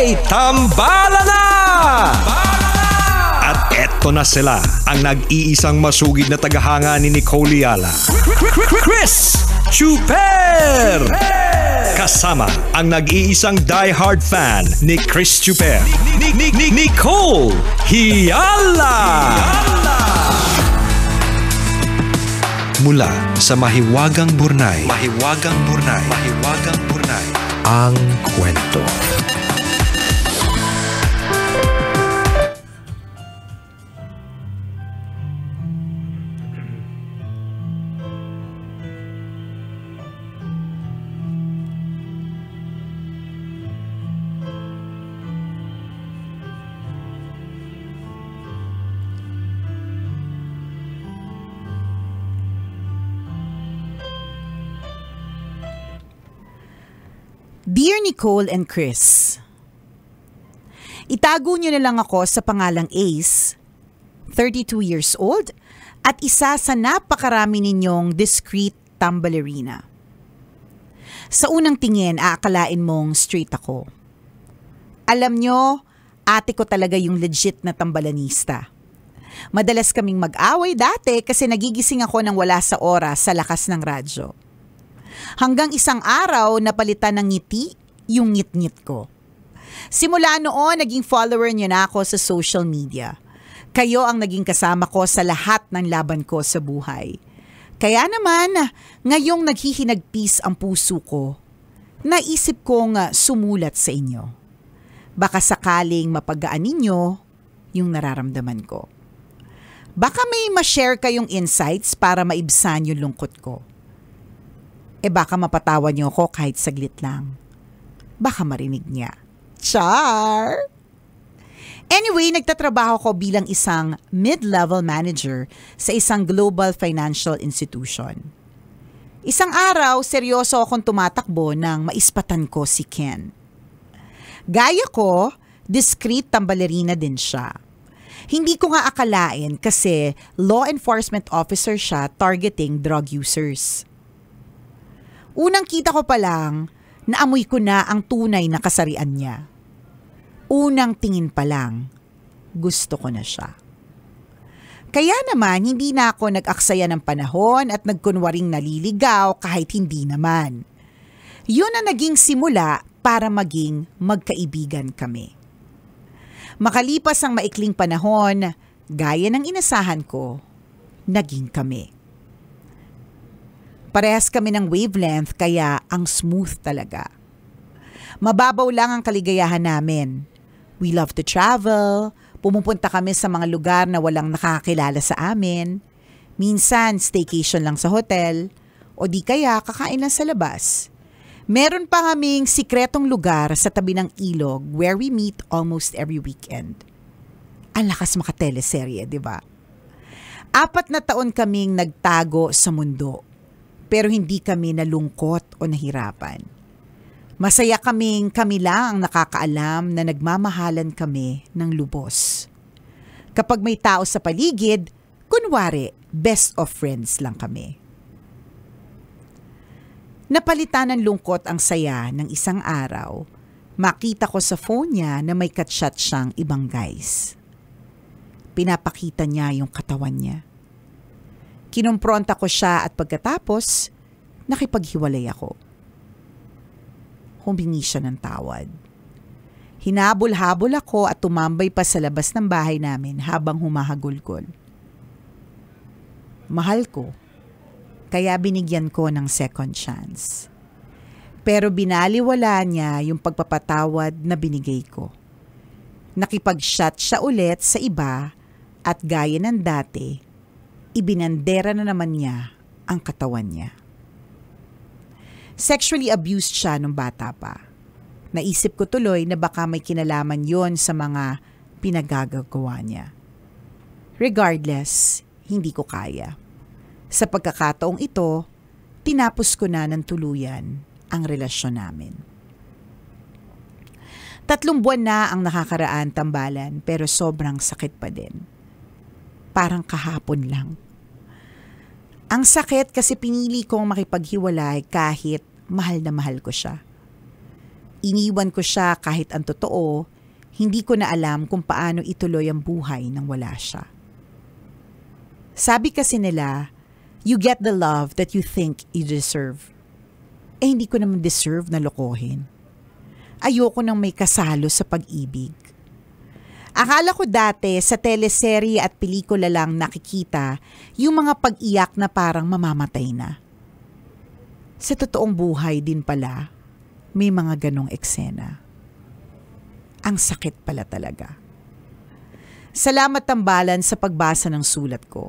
may tambala na! At eto na sila, ang nag-iisang masugid na tagahanga ni Nicole Yala. Chris Chuper! Kasama ang nag-iisang die-hard fan ni Chris Chuper, Nicole Yala! Mula sa Mahiwagang Burnay, ang kwento. Dear Nicole and Chris, itago niyo na lang ako sa pangalang Ace, 32 years old, at isa sa napakarami ninyong discreet tambalerina. Sa unang tingin, aakalain mong straight ako. Alam nyo, ate ko talaga yung legit na tambalanista. Madalas kaming mag-away dati kasi nagigising ako nang wala sa oras sa lakas ng radyo. Hanggang isang araw napalitan ng ngiti yung ngit-ngit ko. Simula noon, naging follower niyo na ako sa social media. Kayo ang naging kasama ko sa lahat ng laban ko sa buhay. Kaya naman, ngayong naghihinagpis ang puso ko, naisip kong sumulat sa inyo. Baka sakaling mapagaan ninyo yung nararamdaman ko. Baka may ma-share kayong insights para maibsan yung lungkot ko. Baka mapatawa niyo ako kahit saglit lang. Baka marinig niya. Char! Anyway, nagtatrabaho ko bilang isang mid-level manager sa isang global financial institution. Isang araw, seryoso akong tumatakbo nang maispatan ko si Ken. Gaya ko, discreet tambalerina din siya. Hindi ko nga akalain kasi law enforcement officer siya targeting drug users. Unang kita ko pa lang, naamoy ko na ang tunay na kasarian niya. Unang tingin pa lang, gusto ko na siya. Kaya naman, hindi na ako nag-aksaya ng panahon at nagkunwaring naliligaw kahit hindi naman. Yun ang naging simula para maging magkaibigan kami. Makalipas ang maikling panahon, gaya ng inasahan ko, naging kami. Parehas kami ng wavelength kaya ang smooth talaga. Mababaw lang ang kaligayahan namin. We love to travel, pumupunta kami sa mga lugar na walang nakakakilala sa amin. Minsan staycation lang sa hotel o di kaya kakain lang sa labas. Meron pa kaming sikretong lugar sa tabi ng ilog where we meet almost every weekend. Ang lakas makateleserye, di ba? 4 na taon kaming nagtago sa mundo. Pero hindi kami nalungkot o nahirapan. Masaya kami lang ang nakakaalam na nagmamahalan kami ng lubos. Kapag may tao sa paligid, kunwari, best of friends lang kami. Napalitan ng lungkot ang saya ng isang araw, makita ko sa phone niya na may katchat siyang ibang guys. Pinapakita niya yung katawan niya. Kinumpronta ko siya at pagkatapos, nakipaghiwalay ako. Humingi siya ng tawad. Hinabol-habol ako at tumambay pa sa labas ng bahay namin habang humahagulgol. Mahal ko, kaya binigyan ko ng second chance. Pero binaliwala niya yung pagpapatawad na binigay ko. Nakipag-shot siya ulit sa iba at gaya ng dati, ibinandera na naman niya ang katawan niya. Sexually abused siya nung bata pa. Naisip ko tuloy na baka may kinalaman yon sa mga pinagagagawa niya. Regardless, hindi ko kaya. Sa pagkakataong ito, tinapos ko na ng tuluyan ang relasyon namin. 3 buwan na ang nakakaraan tambalan pero sobrang sakit pa din. Parang kahapon lang. Ang sakit kasi pinili kong makipaghiwalay kahit mahal na mahal ko siya. Iniwan ko siya kahit ang totoo, hindi ko na alam kung paano ituloy ang buhay nang wala siya. Sabi kasi nila, you get the love that you think you deserve. Hindi ko naman deserve na lokohin. Ayoko nang may kasalo sa pag-ibig. Akala ko dati sa teleserye at pelikula lang nakikita yung mga pag-iyak na parang mamamatay na. Sa totoong buhay din pala, may mga ganong eksena. Ang sakit pala talaga. Salamat tambalan sa pagbasa ng sulat ko.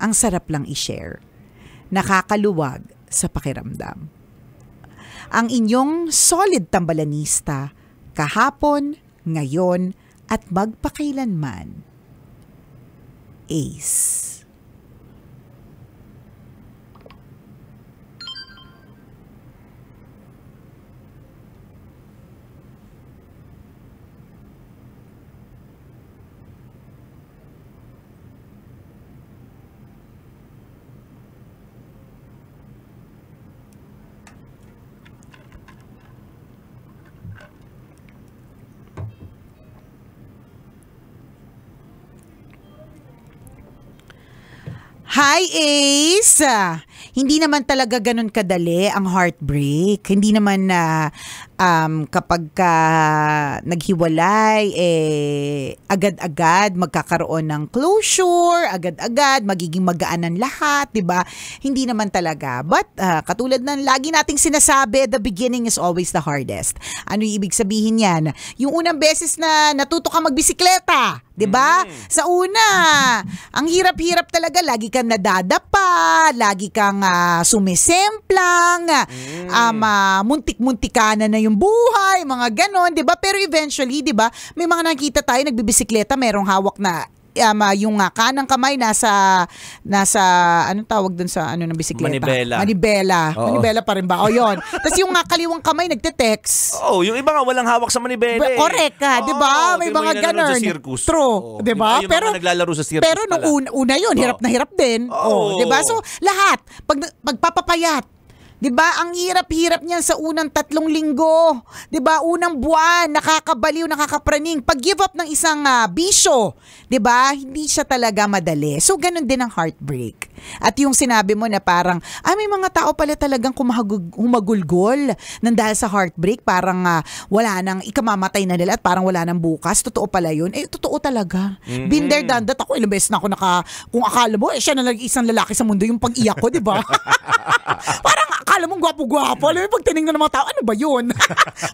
Ang sarap lang i-share. Nakakaluwag sa pakiramdam. Ang inyong solid tambalanista, kahapon, ngayon, at magpakailanman. Ace. Hi, Ace! Hindi naman talaga ganun kadali ang heartbreak. Hindi naman na kapag naghiwalay, agad-agad magkakaroon ng closure, agad-agad magiging magaan ang lahat, di ba? Hindi naman talaga. But katulad ng lagi nating sinasabi, the beginning is always the hardest. Ano yung ibig sabihin yan? Yung unang beses na natuto ka magbisikleta, di ba? Sa una, ang hirap-hirap talaga. Lagi kang nadadapa, lagi kang sumisemplang, muntik-muntikana na yung buhay, mga ganon, 'di ba? Pero eventually, 'di ba? May mga nakita tayo nagbibisikleta, merong hawak na yung kanang kamay nasa anong tawag dun sa ng bisikleta? Manibela. Oo. Manibela pa rin ba? O yun. Tapos yung kaliwang kamay nagte-text. Yung iba nga walang hawak sa manibela. Correct ka, 'di ba? May mga ganun. True, 'di ba? Pero naglalaro sa circus. Pero nung una yun, hirap na hirap din. 'Di ba? So lahat pag magpapapayat, 'di ba? Ang hirap-hirap niyan sa unang 3 linggo. 'Di ba? Unang buwan, nakakabaliw, nakakapraning. Pag-give up ng isang bisyo, 'di ba? Hindi siya talaga madali. So ganun din ang heartbreak. At yung sinabi mo na parang, may mga tao pala talagang humagulgol nang dahil sa heartbreak, parang wala nang ikamamatay na nila at parang wala nang bukas. Totoo pala yun. Totoo talaga. Been there, done that. Ako ilang beses na ako kung akala mo, siya na lang isang lalaki sa mundo yung pag-iyak ko, 'di ba? Parang akala mong gwapo-gwapo. Alam mo, pag tinignan ng mga tao, ano ba yun?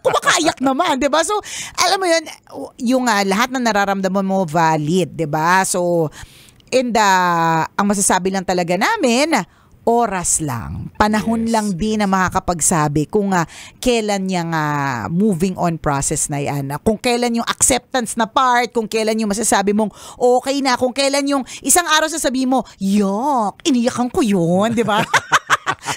Kumakaiyak naman, di ba? So, alam mo yun, yung lahat na nararamdaman mo valid, di ba? So, ang masasabi lang talaga namin, oras lang. Panahon lang din na makakapagsabi kung kailan yung moving on process na yan. Kung kailan yung acceptance na part, kung kailan yung masasabi mong okay na, kung kailan yung isang araw sasabihin mo, yuck, iniyakan ko yun, di ba?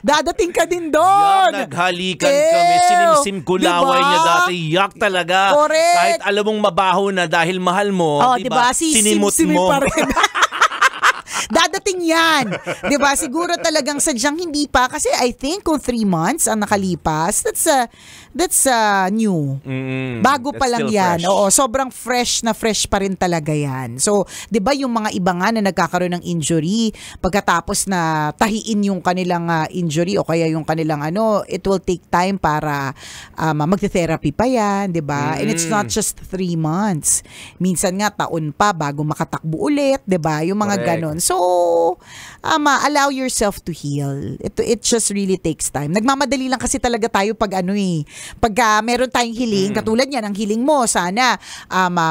Dadating ka din doon. Naghalikan kami. Sinimsim ko laway niya dati. Yak talaga. Correct. Kahit alam mong mabaho na dahil mahal mo, diba? Sinimot mo. Pa rin. Dadating yan. 'Di ba? Siguro talagang sadyang hindi pa kasi I think kung 3 months ang nakalipas, that's new. Bago pa lang yan. Fresh. Oo, sobrang fresh pa rin talaga yan. So, 'di ba yung mga iba nga na nagkakaroon ng injury pagkatapos na tahiin yung kanilang injury o kaya yung kanilang it will take time para magte-therapy pa yan, 'di ba? And it's not just 3 months. Minsan nga taon pa bago makatakbo ulit, 'di ba? Yung mga ganon. So, allow yourself to heal. It just really takes time. Nagmamadali lang kasi talaga tayo pag pagka meron tayong hiling, katulad yan, ang hiling mo, sana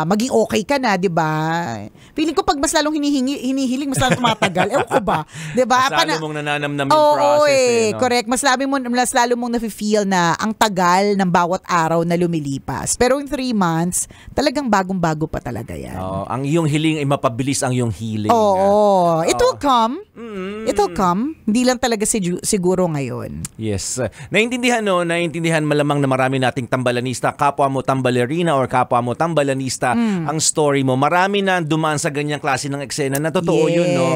maging okay ka na, di ba? Feeling ko pag mas lalong hinihiling, mas lalong tumatagal. Ewan ko ba? Di ba? Mas lalo mong nananamnam yung process. Correct. Mas lalo mong nafe-feel na ang tagal ng bawat araw na lumilipas. Pero in 3 months, talagang bagong-bago pa talaga yan. Ang iyong hiling ay mapabilis ang iyong healing. It will come. come. It'll come. Hindi lang talaga siguro ngayon. Yes. Naiintindihan malamang na marami nating tambalanista, kapwa mo tambalerina or kapwa mo tambalanista ang story mo. Marami na dumaan sa ganyang klase ng eksena na totoo yun, no?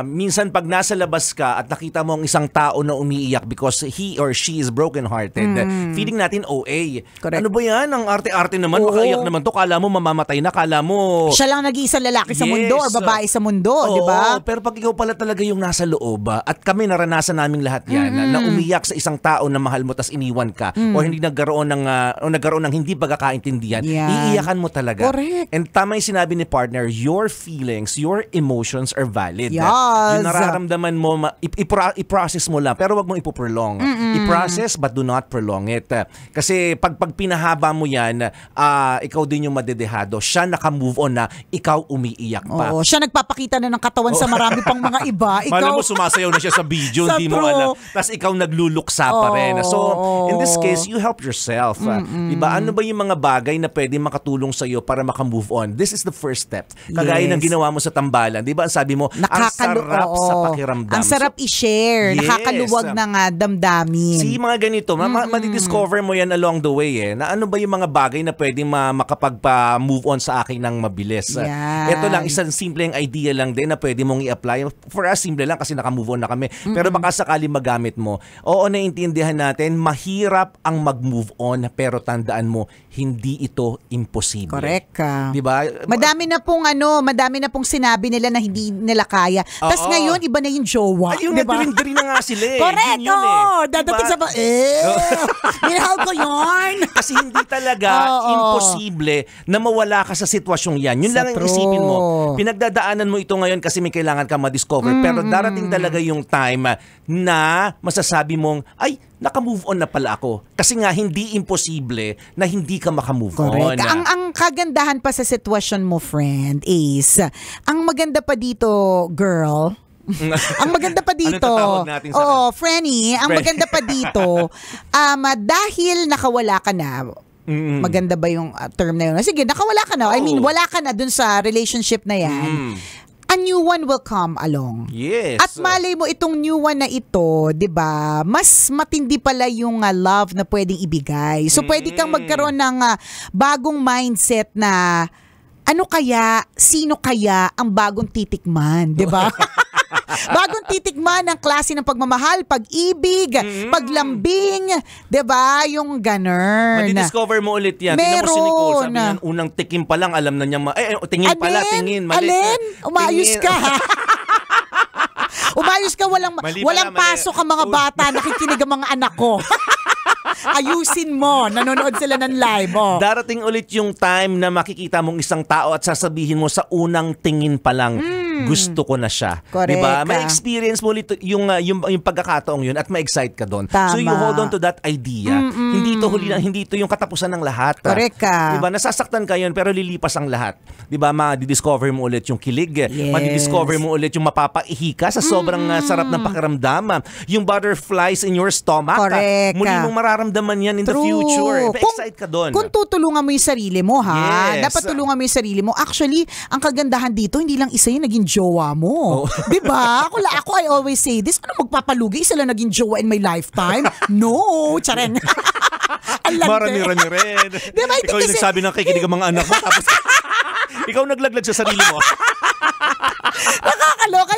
Minsan pag nasa labas ka at nakita mo ang isang tao na umiiyak because he or she is broken-hearted, feeling natin OA. Correct. Ano ba yan? Ang arte-arte naman, makaiyak naman to. Kala mo mamamatay na, kala mo siya lang nag-iisang lalaki sa mundo or babae sa mundo, di ba? Pero pag ikaw pala talaga yung nasa loob, at kami naranasan naming lahat yan, na umiyak sa isang tao na mahal mo tas iniwan ka or hindi nagkaroon ng hindi pagkakaintindihan, iiyakan mo talaga. Correct. And tama yung sinabi ni partner, your feelings, your emotions are valid. Yes. Yung nararamdaman mo, i-process mo lang, pero wag mong ipoprolong. I-process but do not prolong it. Kasi pag pinahaba mo yan, ikaw din yung madedehado. Siya naka-move on na, ikaw umiiyak pa. Oo, siya nagpapakita na ng katawan sa marami pang mga iba. Ikaw, malam mo sumasayaw na siya sa video, hindi mo alam. Tapos ikaw nagluluksa pa rin. So, in this case, you help yourself. Diba? Ano ba yung mga bagay na pwede makatulong sa'yo para makamove on? This is the first step. Kagaya ng ginawa mo sa tambalan. Diba? Ang sabi mo, ang sarap sa pakiramdam. Ang sarap i-share. Yes. Nakakaluwag ng damdamin. Si mga ganito, madidiscover mo yan along the way na ano ba yung mga bagay na pwede makapagpa-move on sa akin ng mabilis. Ito lang, isang simpleng idea lang din na pwede mong i-apply. For us, simple lang kasi naka-move on na kami. Pero baka sakali magamit mo. Oo, naiintindihan natin, mahirap ang mag-move on, pero tandaan mo, hindi ito imposible. Correct ka. Diba? Madami na pong sinabi nila na hindi nila kaya. Tapos ngayon, iba na yung jowa. Ayun, diba? nagdirin na nga sila eh. Correct, dadating sa minahal ko yun. Kasi hindi talaga imposible na mawala ka sa sitwasyong yan. Yun lang ang isipin mo. Pinagdadaanan mo ito ngayon kasi may kailangan ka ma-discover. Pero darating talaga yung time na masasabi mong, ay, naka-move on na pala ako. Kasi nga, hindi imposible na hindi ka maka-move on. Ang kagandahan pa sa sitwasyon mo, friend, is, ang maganda pa dito, girl, ang maganda pa dito, Frenny, ang maganda pa dito, dahil nakawala ka na, maganda ba yung term na yun? Sige, nakawala ka na. I mean, wala ka na dun sa relationship na yan. A new one will come along. Yes. At malay mo itong new one na ito, 'di ba? Mas matindi pala yung love na pwedeng ibigay. So pwede kang magkaroon ng bagong mindset na ano kaya, sino kaya ang bagong titikman, 'di ba? Bagong titikman ang klase ng pagmamahal, pag-ibig, paglambing, 'di ba? Yung ganun. Madi-discover mo ulit yan. Meron. Tingnan mo si Nicole, sabi niya, unang tikim pa lang, alam na niya, tingin pala, tingin. Mali. Alin? Umayos ka. Umayos ka, walang pasok ang mga bata, nakikinig ang mga anak ko. Ayusin mo, nanonood sila ng live. Darating ulit yung time na makikita mong isang tao at sasabihin mo sa unang tingin pa lang, gusto ko na siya. Correct. Diba? May experience mo ulit yung pagkakataong yun at ma-excite ka doon. So you hold on to that idea. Hindi ito yung katapusan ng lahat. Correct ka. Diba? Nasasaktan ka yun pero lilipas ang lahat. Diba? Madi-discover mo ulit yung kilig. Yes. Madi-discover mo ulit yung mapapaihi ka sa sobrang sarap ng pakiramdam. Yung butterflies in your stomach. Correct. Muli mong mararamdaman yan in the future. Ma-excite ka doon. Kung tutulungan mo yung sarili mo, ha? Yes. Dapat tulungan mo yung sarili mo. Actually, ang kagandahan dito, hindi lang isa yung naging jowa mo. Diba? Ako, I always say this. Ano magpapalugi? Isa lang naging jowa in my lifetime? No! Chareng. Marami-rami rin. Diba? Ikaw yung nagsabi ng kikinig ang mga anak mo. Tapos, ikaw naglaglag sa sarili mo. Nakakaloka.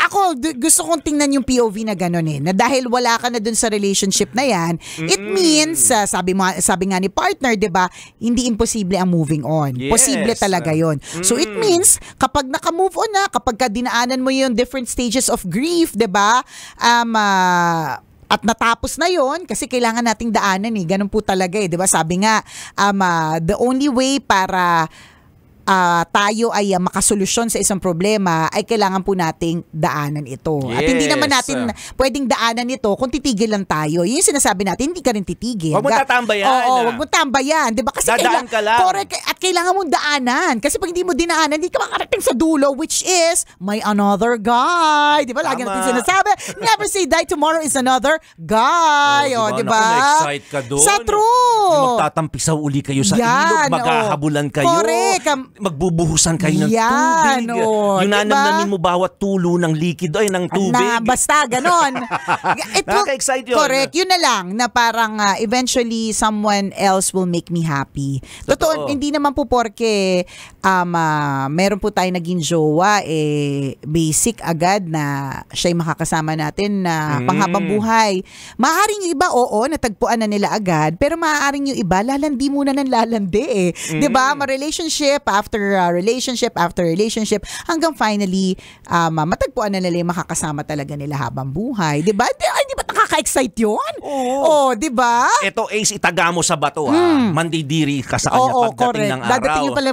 Ako, gusto kong tingnan yung POV na gano'n eh. Na dahil wala ka na dun sa relationship na yan, it means, sabi nga ni partner, diba, hindi imposible ang moving on. Yes. Posible talaga yon. So it means, kapag naka-move on na, kapag dinaanan mo yung different stages of grief, diba, at natapos na yon kasi kailangan nating daanan eh. Ganun po talaga eh. Diba? Sabi nga, the only way para tayo ay makasolusyon sa isang problema ay kailangan po nating daanan ito. Yes. At hindi naman natin pwedeng daanan ito kung titigil lang tayo. Yun yung sinasabi natin, hindi ka rin titigil. Huwag mo tatambayan. Oo, huwag mo tambayan. Diba? Kasi dadaan ka lang. Correct. At kailangan mong daanan. Kasi pag hindi mo dinaanan, hindi ka makarating sa dulo, which is, may another guy. Diba? Lagi natin sinasabi, never say die, tomorrow is another guy. Diba? Diba? Naku, na-excite ka doon. Sa true. Yung magtatampisaw uli kayo sa ilog, maghahabulan kayo. Correct. Magbubuhusan kayo ng tubig. Yung nanamnamin mo bawat tulo ng likido ay ng tubig. Basta ganon. Nakaka-excite yun. Correct. Yun na lang na parang eventually someone else will make me happy. Totoo, hindi naman po porke meron po tayo naging jowa, basic agad na siya'y makakasama natin na panghabang buhay. Maaaring yung iba, natagpuan na nila agad, pero maaaring yung iba, lalandi muna ng lalandi Diba? Relationship after relationship after relationship, hanggang finally, matagpuan na nila yung makakasama talaga nila habang buhay. Diba? Di ba nakaka-excite yun? Oo. Diba? Ito, Ace, itaga mo sa bato, mandidiri ka sa kanya pagdating ng araw. Dadating yung pala,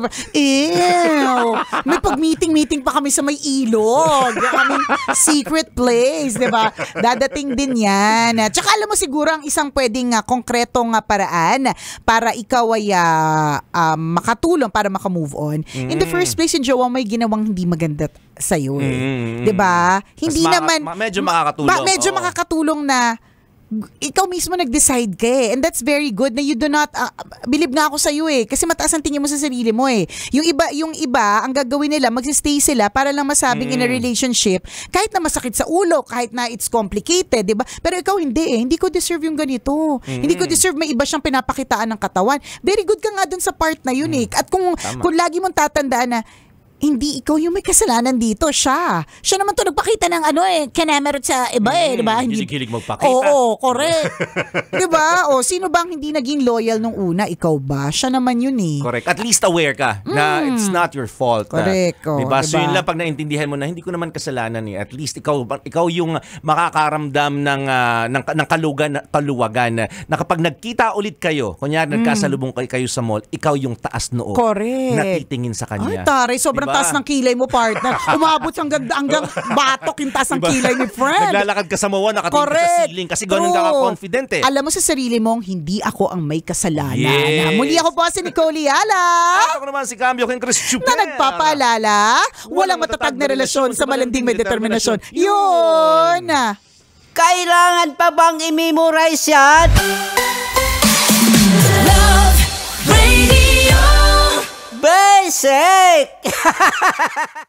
may pag-meeting pa kami sa may ilog. Kaming secret place, diba? Dadating din yan. Tsaka alam mo siguro ang isang pwedeng konkretong paraan para ikaw ay makatulong para makamove on. In the first place, yung jowa may ginawang hindi maganda sa'yo diba? Hindi naman medyo makakatulong. Medyo makakatulong na ikaw mismo nag-decide ka and that's very good na you do not believe nga ako sa iyo kasi mataas ang tingin mo sa sarili mo yung iba ang gagawin nila magsi-stay sila para lang masabing in a relationship kahit na masakit sa ulo, kahit na it's complicated, 'di ba? Pero ikaw hindi ko deserve yung ganito. Hindi ko deserve may iba siyang pinapakitaan ng katawan. Very good ka nga dun sa part na yun At kung lagi mong tatandaan na hindi ikaw yung may kasalanan dito, siya naman to nagpakita ng kanemerot sa iba di ba? Hindi hilig magpakita. Oo, correct. Di ba? Sino bang hindi naging loyal nung una? Ikaw ba? Siya naman yun Correct. At least aware ka na it's not your fault. Correct. Diba? So yun lang pag naintindihan mo na hindi ko naman kasalanan At least ikaw yung makakaramdam ng kaluwagan na kapag nagkita ulit kayo, kunyari nagkasalubong kayo sa mall, ikaw yung taas noo. Correct. Na titingin sa kanya. Ay, taray, sobrang taas ng kilay mo, partner. Umabot hanggang batok yung taas ng kilay ni friend. Naglalakad ka sa mawa, nakatingin ka sa ceiling kasi ganun ka confident Alam mo sa sarili mong, hindi ako ang may kasalanan. Muli ako po si Nicole Yala. At ako naman si Cambio King Chris Chuper. Na nagpapaalala, walang matatag na relasyon sa malanding may determinasyon. Yun! Kailangan pa bang i-memorize yan? Love Radio. Basic!